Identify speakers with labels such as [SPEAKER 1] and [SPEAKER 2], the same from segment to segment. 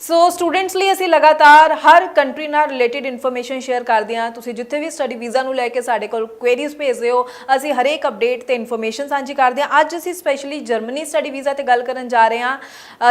[SPEAKER 1] So students ਲਈ ਅਸੀਂ ਲਗਾਤਾਰ ਹਰ ਕੰਟਰੀ ਨਾਲ ਰਿਲੇਟਡ ਇਨਫੋਰਮੇਸ਼ਨ ਸ਼ੇਅਰ ਕਰਦੇ ਹਾਂ। ਤੁਸੀਂ ਜਿੱਥੇ ਵੀ ਸਟੱਡੀ ਵੀਜ਼ਾ ਨੂੰ ਲੈ ਕੇ ਸਾਡੇ ਕੋਲ ਕੁਐਰੀਜ਼ ਭੇਜਦੇ ਹੋ, ਅਸੀਂ ਹਰੇਕ ਅਪਡੇਟ ਤੇ ਇਨਫੋਰਮੇਸ਼ਨ ਸਾਂਝੀ ਕਰਦੇ ਹਾਂ। ਅੱਜ ਅਸੀਂ ਸਪੈਸ਼ਲੀ ਜਰਮਨੀ ਸਟੱਡੀ ਵੀਜ਼ਾ ਤੇ ਗੱਲ ਕਰਨ ਜਾ ਰਹੇ ਹਾਂ।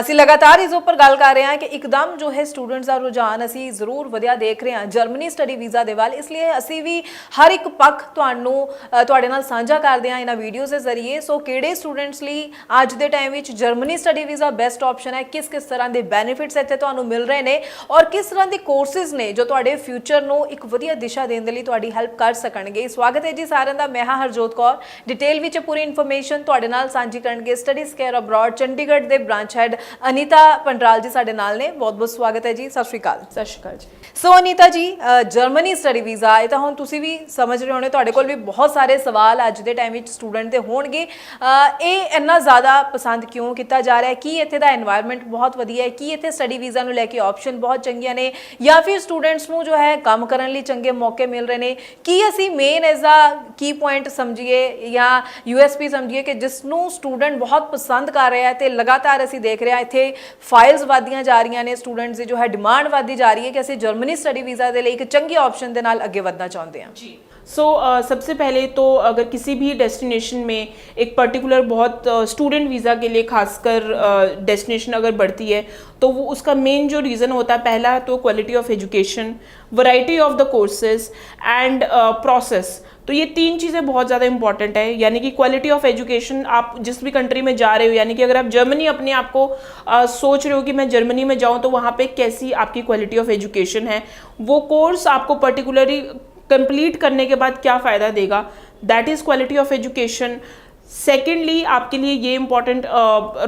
[SPEAKER 1] ਅਸੀਂ ਲਗਾਤਾਰ ਇਸ ਉੱਪਰ ਗੱਲ ਕਰ ਰਹੇ ਹਾਂ ਕਿ ਇੱਕਦਮ ਜੋ ਹੈ ਸਟੂਡੈਂਟਸ ਦਾ ਰੁਝਾਨ ਅਸੀਂ ਜ਼ਰੂਰ ਵਧਿਆ ਦੇਖ ਰਹੇ ਹਾਂ ਜਰਮਨੀ ਸਟੱਡੀ ਵੀਜ਼ਾ ਦੇ ਵੱਲ। ਇਸ ਲਈ ਅਸੀਂ ਵੀ ਹਰ ਇੱਕ ਪੱਖ ਤੁਹਾਡੇ ਨਾਲ ਸਾਂਝਾ ਕਰਦੇ ਹਾਂ ਇਹਨਾਂ ਵੀਡੀਓਜ਼ ਦੇ ਜ਼ਰੀਏ। ਸੋ ਕਿਹੜੇ ਸਟੂਡੈਂਟਸ ਲਈ ਅੱਜ ਦੇ ਟਾਈਮ ਵਿੱਚ Germany study visa best option ਹੈ, ਕਿਸ ਤਰ੍ਹਾਂ ਦੇ ਬੈਨੀਫਿਟਸ ਇੱਥੇ ਤੁਹਾਨੂੰ ਮਿਲ ਰਹੇ ਨੇ ਔਰ ਕਿਸ ਤਰ੍ਹਾਂ ਦੇ ਕੋਰਸਿਸ ਨੇ ਜੋ ਤੁਹਾਡੇ ਫਿਊਚਰ ਨੂੰ ਇੱਕ ਵਧੀਆ ਦਿਸ਼ਾ ਦੇਣ ਦੇ ਲਈ ਤੁਹਾਡੀ ਹੈਲਪ ਕਰ ਸਕਣਗੇ। ਸਵਾਗਤ ਹੈ ਜੀ ਸਾਰਿਆਂ ਦਾ। ਮੈਂ ਹਾਂ ਹਰਜੋਤ ਕੌਰ। ਡਿਟੇਲ ਵਿੱਚ ਪੂਰੀ ਇਨਫੋਰਮੇਸ਼ਨ ਤੁਹਾਡੇ ਨਾਲ ਸਾਂਝੀ ਕਰਨਗੇ ਸਟੱਡੀ ਸਕੇਅਰ ਅਬਰੋਡ ਚੰਡੀਗੜ੍ਹ ਦੇ ਬ੍ਰਾਂਚ ਹੈਡ ਅਨੀਤਾ ਪੰਡਰਾਲ ਜੀ ਸਾਡੇ ਨਾਲ ਨੇ। ਬਹੁਤ ਬਹੁਤ ਸਵਾਗਤ ਹੈ ਜੀ। ਸਤਿ ਸ਼੍ਰੀ ਅਕਾਲ।
[SPEAKER 2] ਸਤਿ ਸ਼੍ਰੀ ਅਕਾਲ ਜੀ।
[SPEAKER 1] ਸੋ Anita ji, Germany study visa ਇਹ ਤਾਂ ਹੁਣ ਤੁਸੀਂ ਵੀ ਸਮਝ ਰਹੇ ਹੋਣੇ, ਤੁਹਾਡੇ ਕੋਲ ਵੀ ਬਹੁਤ ਸਾਰੇ ਸਵਾਲ ਅੱਜ ਦੇ ਟਾਈਮ ਵਿੱਚ ਸਟੂਡੈਂਟ ਦੇ ਹੋਣਗੇ। ਇਹ ਇੰਨਾ ਜ਼ਿਆਦਾ ਪਸੰਦ ਕਿਉਂ ਕੀਤਾ ਜਾ ਰਿਹਾ ਹੈ? ਕੀ ਇੱਥੇ ਦਾ এনवायरमेंट ਬਹੁਤ ਵਧੀਆ ਹੈ? ਕੀ ਇੱਥੇ ਸਟੱਡੀ ਵੀਜ਼ਾ ਨੂੰ ਲੈ ਕੇ ਆਪਸ਼ਨ ਬਹੁਤ ਚੰਗੀਆਂ ਨੇ ਜਾਂ ਫਿਰ ਸਟੂਡੈਂਟਸ ਨੂੰ ਜੋ ਹੈ ਕੰਮ ਕਰਨ ਲਈ ਚੰਗੇ ਮੌਕੇ ਮਿਲ ਰਹੇ ਨੇ? ਕੀ ਅਸੀਂ main as a key point ਸਮਝੀਏ ਜਾਂ USP ਸਮਝੀਏ ਕਿ ਜਿਸ ਨੂੰ ਸਟੂਡੈਂਟ ਬਹੁਤ ਪਸੰਦ ਕਰ ਰਿਹਾ ਹੈ ਤੇ ਲਗਾਤਾਰ ਅਸੀਂ ਦੇਖ ਰਹੇ ਹਾਂ ਇੱਥੇ ਫਾਈਲਸ ਵਧਦੀਆਂ ਜਾ ਰਹੀਆਂ ਨੇ, ਸਟੂਡੈਂਟਸ ਦੀ ਜੋ ਹੈ डिमांड ਵਧਦੀ जा रही है कि ਅਸੀਂ जर्मनी स्टडी वीज़ा के लिए एक चंगी ऑप्शन के नाल आगे बढ़ना चाहते हैं जी।
[SPEAKER 2] सबसे पहले तो अगर किसी भी डेस्टिनेशन में एक पर्टिकुलर बहुत स्टूडेंट वीज़ा के लिए खासकर डेस्टिनेशन अगर बढ़ती है तो वो उसका मेन जो रीज़न होता है, पहला तो quality of education, variety of the courses and process. तो ये तीन चीज़ें बहुत ज़्यादा इंपॉर्टेंट है। यानी कि क्वालिटी ऑफ एजुकेशन, आप जिस भी कंट्री में जा रहे हो, यानी कि अगर आप जर्मनी अपने आप को सोच रहे हो कि मैं जर्मनी में जाऊँ तो वहाँ पे कैसी आपकी क्वालिटी ऑफ एजुकेशन है, वो कोर्स आपको पर्टिकुलरली कंप्लीट करने के बाद क्या फ़ायदा देगा, that is quality of education. Secondly आपके लिए ये इंपॉर्टेंट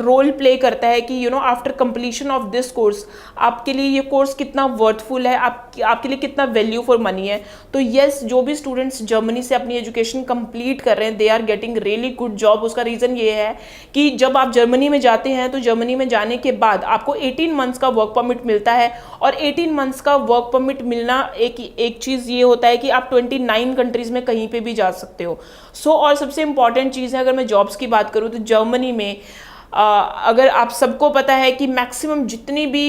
[SPEAKER 2] रोल प्ले करता है कि after completion of this course आपके लिए ये कोर्स कितना वर्थफुल है, आपके लिए कितना वैल्यू फॉर मनी है। तो येस, जो भी स्टूडेंट्स जर्मनी से अपनी एजुकेशन कंप्लीट कर रहे हैं they are getting really good job. उसका रीज़न ये है कि जब आप जर्मनी में जाते हैं तो जर्मनी में जाने के बाद आपको 18 मंथ्स का वर्क परमिट मिलता है और 18 मंथ्स का वर्क परमिट मिलना एक चीज़ ये होता है कि आप 29 कंट्रीज़ में कहीं पर भी जा सकते हो। और सबसे इंपॉर्टेंट चीज़ है, अगर मैं जॉब्स की बात करूँ तो जर्मनी में अगर आप सबको पता है कि मैक्सिमम जितनी भी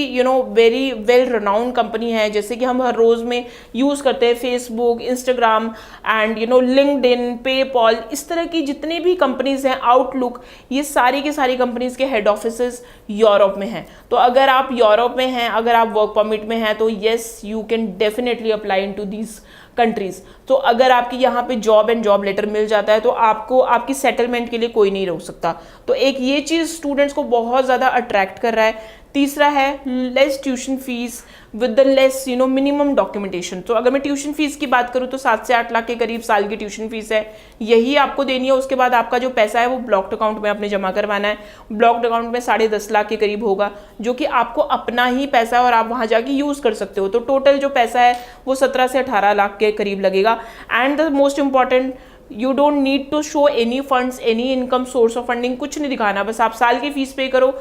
[SPEAKER 2] वेरी वेल रनाउंड कंपनी है, जैसे कि हम हर रोज़ में यूज़ करते हैं Facebook, Instagram and LinkedIn, PayPal, इस तरह की जितनी भी कंपनीज़ हैं, आउटलुक, ये सारी की सारी कंपनीज़ के हेड ऑफिसेस यूरोप में हैं। तो अगर आप यूरोप में हैं, अगर आप वर्क परमिट में हैं, तो yes you can definitely apply in to these countries. तो अगर आपकी यहाँ पे जॉब एंड जॉब लेटर मिल जाता है तो आपको आपकी सेटलमेंट के लिए कोई नहीं रोक सकता। तो एक ये चीज़ स्टूडेंट्स को बहुत ज़्यादा अट्रैक्ट कर रहा है। तीसरा है less tuition fees with the less minimum documentation. तो अगर मैं ट्यूशन फीस की बात करूँ तो 7 से 8 लाख के करीब साल की ट्यूशन फीस है, यही आपको देनी है। उसके बाद आपका जो पैसा है वो ब्लॉक्ड अकाउंट में आपने जमा करवाना है। ब्लॉक्ड अकाउंट में 10.5 लाख के करीब होगा, जो कि आपको अपना ही पैसा है और आप वहाँ जाके यूज़ कर सकते हो। तो टोटल जो पैसा है वो 17 से 18 लाख के करीब लगेगा। And the most important, you don't need to show any funds, any income source of funding, कुछ नहीं दिखाना। बस आप साल की फीस पे करो,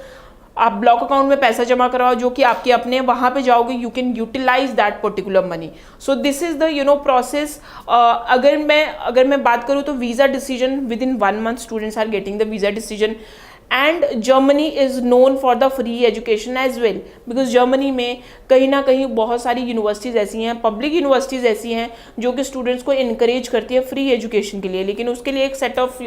[SPEAKER 2] आप ब्लॉक अकाउंट में पैसा जमा कराओ जो कि आपके अपने, वहाँ पे जाओगे you can utilize that particular money. So this is the process. अगर मैं बात करूँ तो visa decision within 1 month students are getting the visa decision. And Germany is known for the free education as well, because Germany में कहीं ना कहीं बहुत सारी यूनिवर्सिटीज़ ऐसी हैं, पब्लिक यूनिवर्सिटीज़ ऐसी हैं जो कि स्टूडेंट्स को इनकरेज करती है फ्री एजुकेशन के लिए। लेकिन उसके लिए एक सेट ऑफ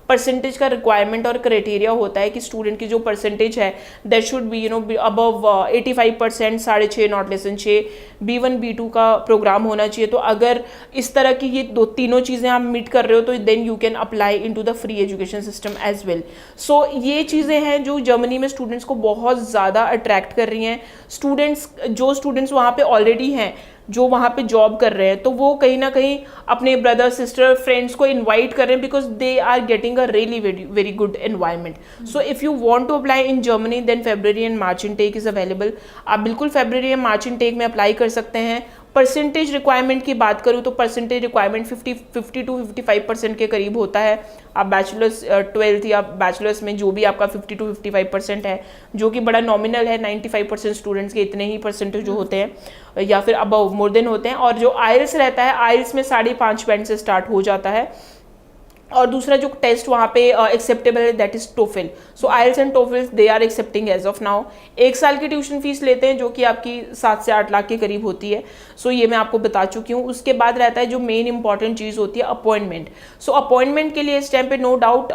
[SPEAKER 2] परसेंटेज का रिक्वायरमेंट और क्राइटेरिया होता है कि स्टूडेंट की जो परसेंटेज है that should be above 85%, 6.5 not less than 6, B1 B2 का प्रोग्राम होना चाहिए। तो अगर इस तरह की ये तीनों चीज़ें आप मीट कर रहे हो तो then you can apply into the free education system as well. So ये चीज़ें हैं जो जर्मनी में स्टूडेंट्स को बहुत ज़्यादा अट्रैक्ट कर रही हैं। जो स्टूडेंट्स वहाँ पे ऑलरेडी हैं, जो वहाँ पे जॉब कर रहे हैं, तो वो कहीं ना कहीं अपने ब्रदर सिस्टर फ्रेंड्स को इनवाइट कर रहे हैं because they are getting a really very good environment. So if you want to apply in Germany then February and March intake is available. आप बिल्कुल फेब्रुअरी एंड मार्च इनटेक में apply कर सकते हैं। परसेंटेज रिक्वायरमेंट की बात करूँ तो परसेंटेज रिक्वायरमेंट 50 to 55% के करीब होता है। आप बैचलर्स 12th या बैचलर्स में जो भी आपका 50 to 55% है, जो कि बड़ा नॉमिनल है। 95% स्टूडेंट्स के इतने ही परसेंटेज जो होते हैं या फिर अबव मोर देन होते हैं। और जो आइल्स रहता है, आइल्स में 5.5 बैंड से स्टार्ट हो जाता है। और दूसरा जो टेस्ट वहाँ पे एक्सेप्टेबल है that is TOEFL. So IELTS and TOEFL they are accepting as of now. 1 साल की ट्यूशन फीस लेते हैं जो कि आपकी 7 से 8 लाख के करीब होती है. सो ये मैं आपको बता चुकी हूँ. उसके बाद रहता है जो मेन इंपॉर्टेंट चीज़ होती है अपॉइंटमेंट. सो अपॉइंटमेंट के लिए इस टाइम पे नो डाउट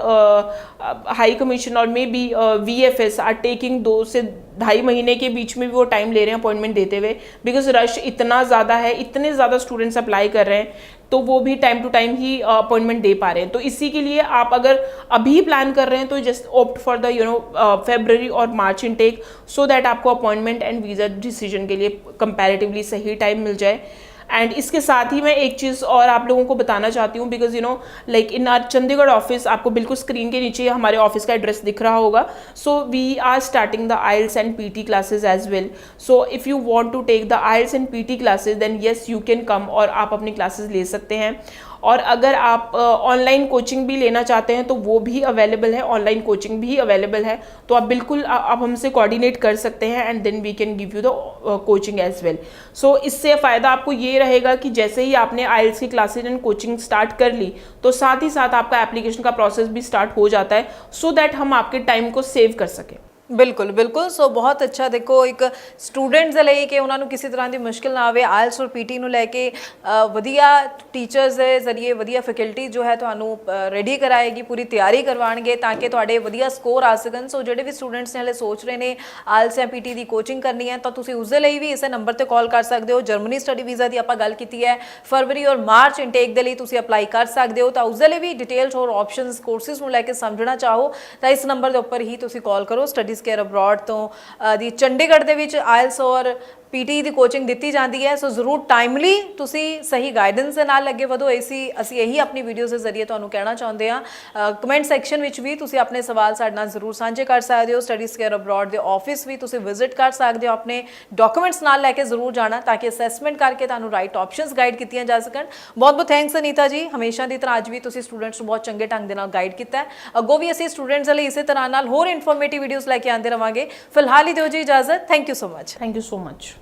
[SPEAKER 2] हाई कमीशन और maybe VFS are taking 2 से 2.5 महीने के बीच में भी वो टाइम ले रहे हैं अपॉइंटमेंट देते हुए, बिकॉज रश इतना ज़्यादा है, इतने ज़्यादा स्टूडेंट्स अप्लाई कर रहे हैं, तो वो भी टाइम टू टाइम ही अपॉइंटमेंट दे पा रहे हैं. तो इसी के लिए आप अगर अभी प्लान कर रहे हैं तो just opt for the February और March इनटेक, सो दैट आपको अपॉइंटमेंट एंड वीज़ा डिसीजन के लिए कंपैरेटिवली सही टाइम मिल जाए. एंड इसके साथ ही मैं एक चीज़ और आप लोगों को बताना चाहती हूँ, because like in are Chandigarh office, आपको बिल्कुल स्क्रीन के नीचे हमारे ऑफिस का एड्रेस दिख रहा होगा. So we are starting the IELTS and PT classes as well. So if you want to take the IELTS and PT classes then yes you can come, और आप अपनी क्लासेस ले सकते हैं. और अगर आप ऑनलाइन कोचिंग भी लेना चाहते हैं तो वो भी अवेलेबल है, ऑनलाइन कोचिंग भी अवेलेबल है. तो आप बिल्कुल आप हमसे कोऑर्डिनेट कर सकते हैं and then we can give you the coaching as well. So इससे फ़ायदा आपको ये रहेगा कि जैसे ही आपने IELTS की क्लासेज एंड कोचिंग स्टार्ट कर ली तो साथ ही साथ आपका एप्लीकेशन का प्रोसेस भी स्टार्ट हो जाता है, सो दैट हम आपके टाइम को सेव कर सकें.
[SPEAKER 1] ਬਿਲਕੁਲ ਬਿਲਕੁਲ. ਸੋ ਬਹੁਤ ਅੱਛਾ. ਦੇਖੋ ਇੱਕ ਸਟੂਡੈਂਟਸ ਦੇ ਲਈ ਕਿ ਉਹਨਾਂ ਨੂੰ ਕਿਸੇ ਤਰ੍ਹਾਂ ਦੀ ਮੁਸ਼ਕਿਲ ਨਾ ਆਵੇ, ਆਇਲਸ ਔਰ PT ਨੂੰ ਲੈ ਕੇ ਵਧੀਆ ਟੀਚਰਸ ਦੇ ਜ਼ਰੀਏ ਵਧੀਆ ਫੈਕਲਟੀ ਜੋ ਹੈ ਤੁਹਾਨੂੰ ਰੈਡੀ ਕਰਾਏਗੀ, ਪੂਰੀ ਤਿਆਰੀ ਕਰਵਾਉਣਗੇ ਤਾਂ ਕਿ ਤੁਹਾਡੇ ਵਧੀਆ ਸਕੋਰ ਆ ਸਕਣ. ਸੋ ਜਿਹੜੇ ਵੀ ਸਟੂਡੈਂਟਸ ਨੇ ਹਲੇ ਸੋਚ ਰਹੇ ਨੇ ਆਇਲਸ ਜਾਂ PT ਦੀ ਕੋਚਿੰਗ ਕਰਨੀ ਹੈ ਤਾਂ ਤੁਸੀਂ ਉਸ ਦੇ ਲਈ ਵੀ ਇਸੇ ਨੰਬਰ ਤੇ ਕਾਲ ਕਰ ਸਕਦੇ ਹੋ. ਜਰਮਨੀ ਸਟੱਡੀ ਵੀਜ਼ਾ ਦੀ ਆਪਾਂ ਗੱਲ ਕੀਤੀ ਹੈ, ਫਰਵਰੀ ਔਰ ਮਾਰਚ ਇਨਟੇਕ ਦੇ ਲਈ ਤੁਸੀਂ ਅਪਲਾਈ ਕਰ ਸਕਦੇ ਹੋ. ਤਾਂ ਉਸ ਦੇ ਲਈ ਵੀ ਡਿਟੇਲਸ ਹੋਰ ਆਪਸ਼ਨਸ ਕੋਰਸਿਸ ਨੂੰ ਲੈ ਕੇ ਸਮਝਣਾ ਚਾਹੋ ਤਾਂ ਇਸ ਨੰਬਰ ਦੇ ਉੱਪਰ ਹੀ ਤੁਸੀਂ ਕਾਲ ਕਰੋ. ਸਟੱਡੀਜ਼ ਕੇਅਰ ਅਬਰੋਡ ਤੋਂ ਦੀ ਚੰਡੀਗੜ੍ਹ ਦੇ ਵਿੱਚ ਆਇਲਸ ਔਰ PT ਦੀ ਕੋਚਿੰਗ ਦਿੱਤੀ ਜਾਂਦੀ ਹੈ. ਸੋ ਜ਼ਰੂਰ ਟਾਈਮਲੀ ਤੁਸੀਂ ਸਹੀ ਗਾਈਡੈਂਸ ਦੇ ਨਾਲ ਅੱਗੇ ਵਧੋ. ਅਸੀਂ ਇਹੀ ਆਪਣੀ ਵੀਡੀਓਜ਼ ਦੇ ਜ਼ਰੀਏ ਤੁਹਾਨੂੰ ਕਹਿਣਾ ਚਾਹੁੰਦੇ ਹਾਂ. ਕਮੈਂਟ ਸੈਕਸ਼ਨ ਵਿੱਚ ਵੀ ਤੁਸੀਂ ਆਪਣੇ ਸਵਾਲ ਸਾਡੇ ਨਾਲ ਜ਼ਰੂਰ ਸਾਂਝੇ ਕਰ ਸਕਦੇ ਹੋ. ਸਟੱਡੀਜ਼ ਕੇਅਰ ਅਬਰੋਡ ਦੇ ਆਫਿਸ ਵੀ ਤੁਸੀਂ ਵਿਜ਼ਿਟ ਕਰ ਸਕਦੇ ਹੋ. ਆਪਣੇ ਡਾਕੂਮੈਂਟਸ ਨਾਲ ਲੈ ਕੇ ਜ਼ਰੂਰ ਜਾਣਾ ਤਾਂ ਕਿ ਅਸੈਸਮੈਂਟ ਕਰਕੇ ਤੁਹਾਨੂੰ ਰਾਈਟ ਆਪਸ਼ਨਸ ਗਾਈਡ ਕੀਤੀਆਂ ਜਾ ਸਕਣ. ਬਹੁਤ ਬਹੁਤ ਥੈਂਕਸ ਅਨੀਤਾ ਜੀ. ਹਮੇਸ਼ਾ ਦੀ ਤਰ੍ਹਾਂ ਅੱਜ ਵੀ ਤੁਸੀਂ ਸਟੂਡੈਂਟਸ ਨੂੰ ਬਹੁਤ ਚੰਗੇ ਢੰਗ ਦੇ ਨਾਲ ਗਾਈਡ ਕੀਤਾ ਹੈ. ਅੱਗੋਂ ਵੀ ਅਸੀਂ ਸਟੂਡੈਂਟਸ ਲਈ ਇਸੇ ਤਰ੍ਹਾਂ ਨਾਲ ਹੋਰ ਇਨਫੋਰਮੇਟਿਵ ਵੀਡੀਓਜ਼ ਲੈ ਕੇ ਆਉਂਦੇ ਰਵਾਂਗੇ. ਫਿਲਹਾਲ ਹੀ ਦਿਓ ਜੀ ਇਜਾਜ਼ਤ. Thank you so much.
[SPEAKER 2] Thank you so much.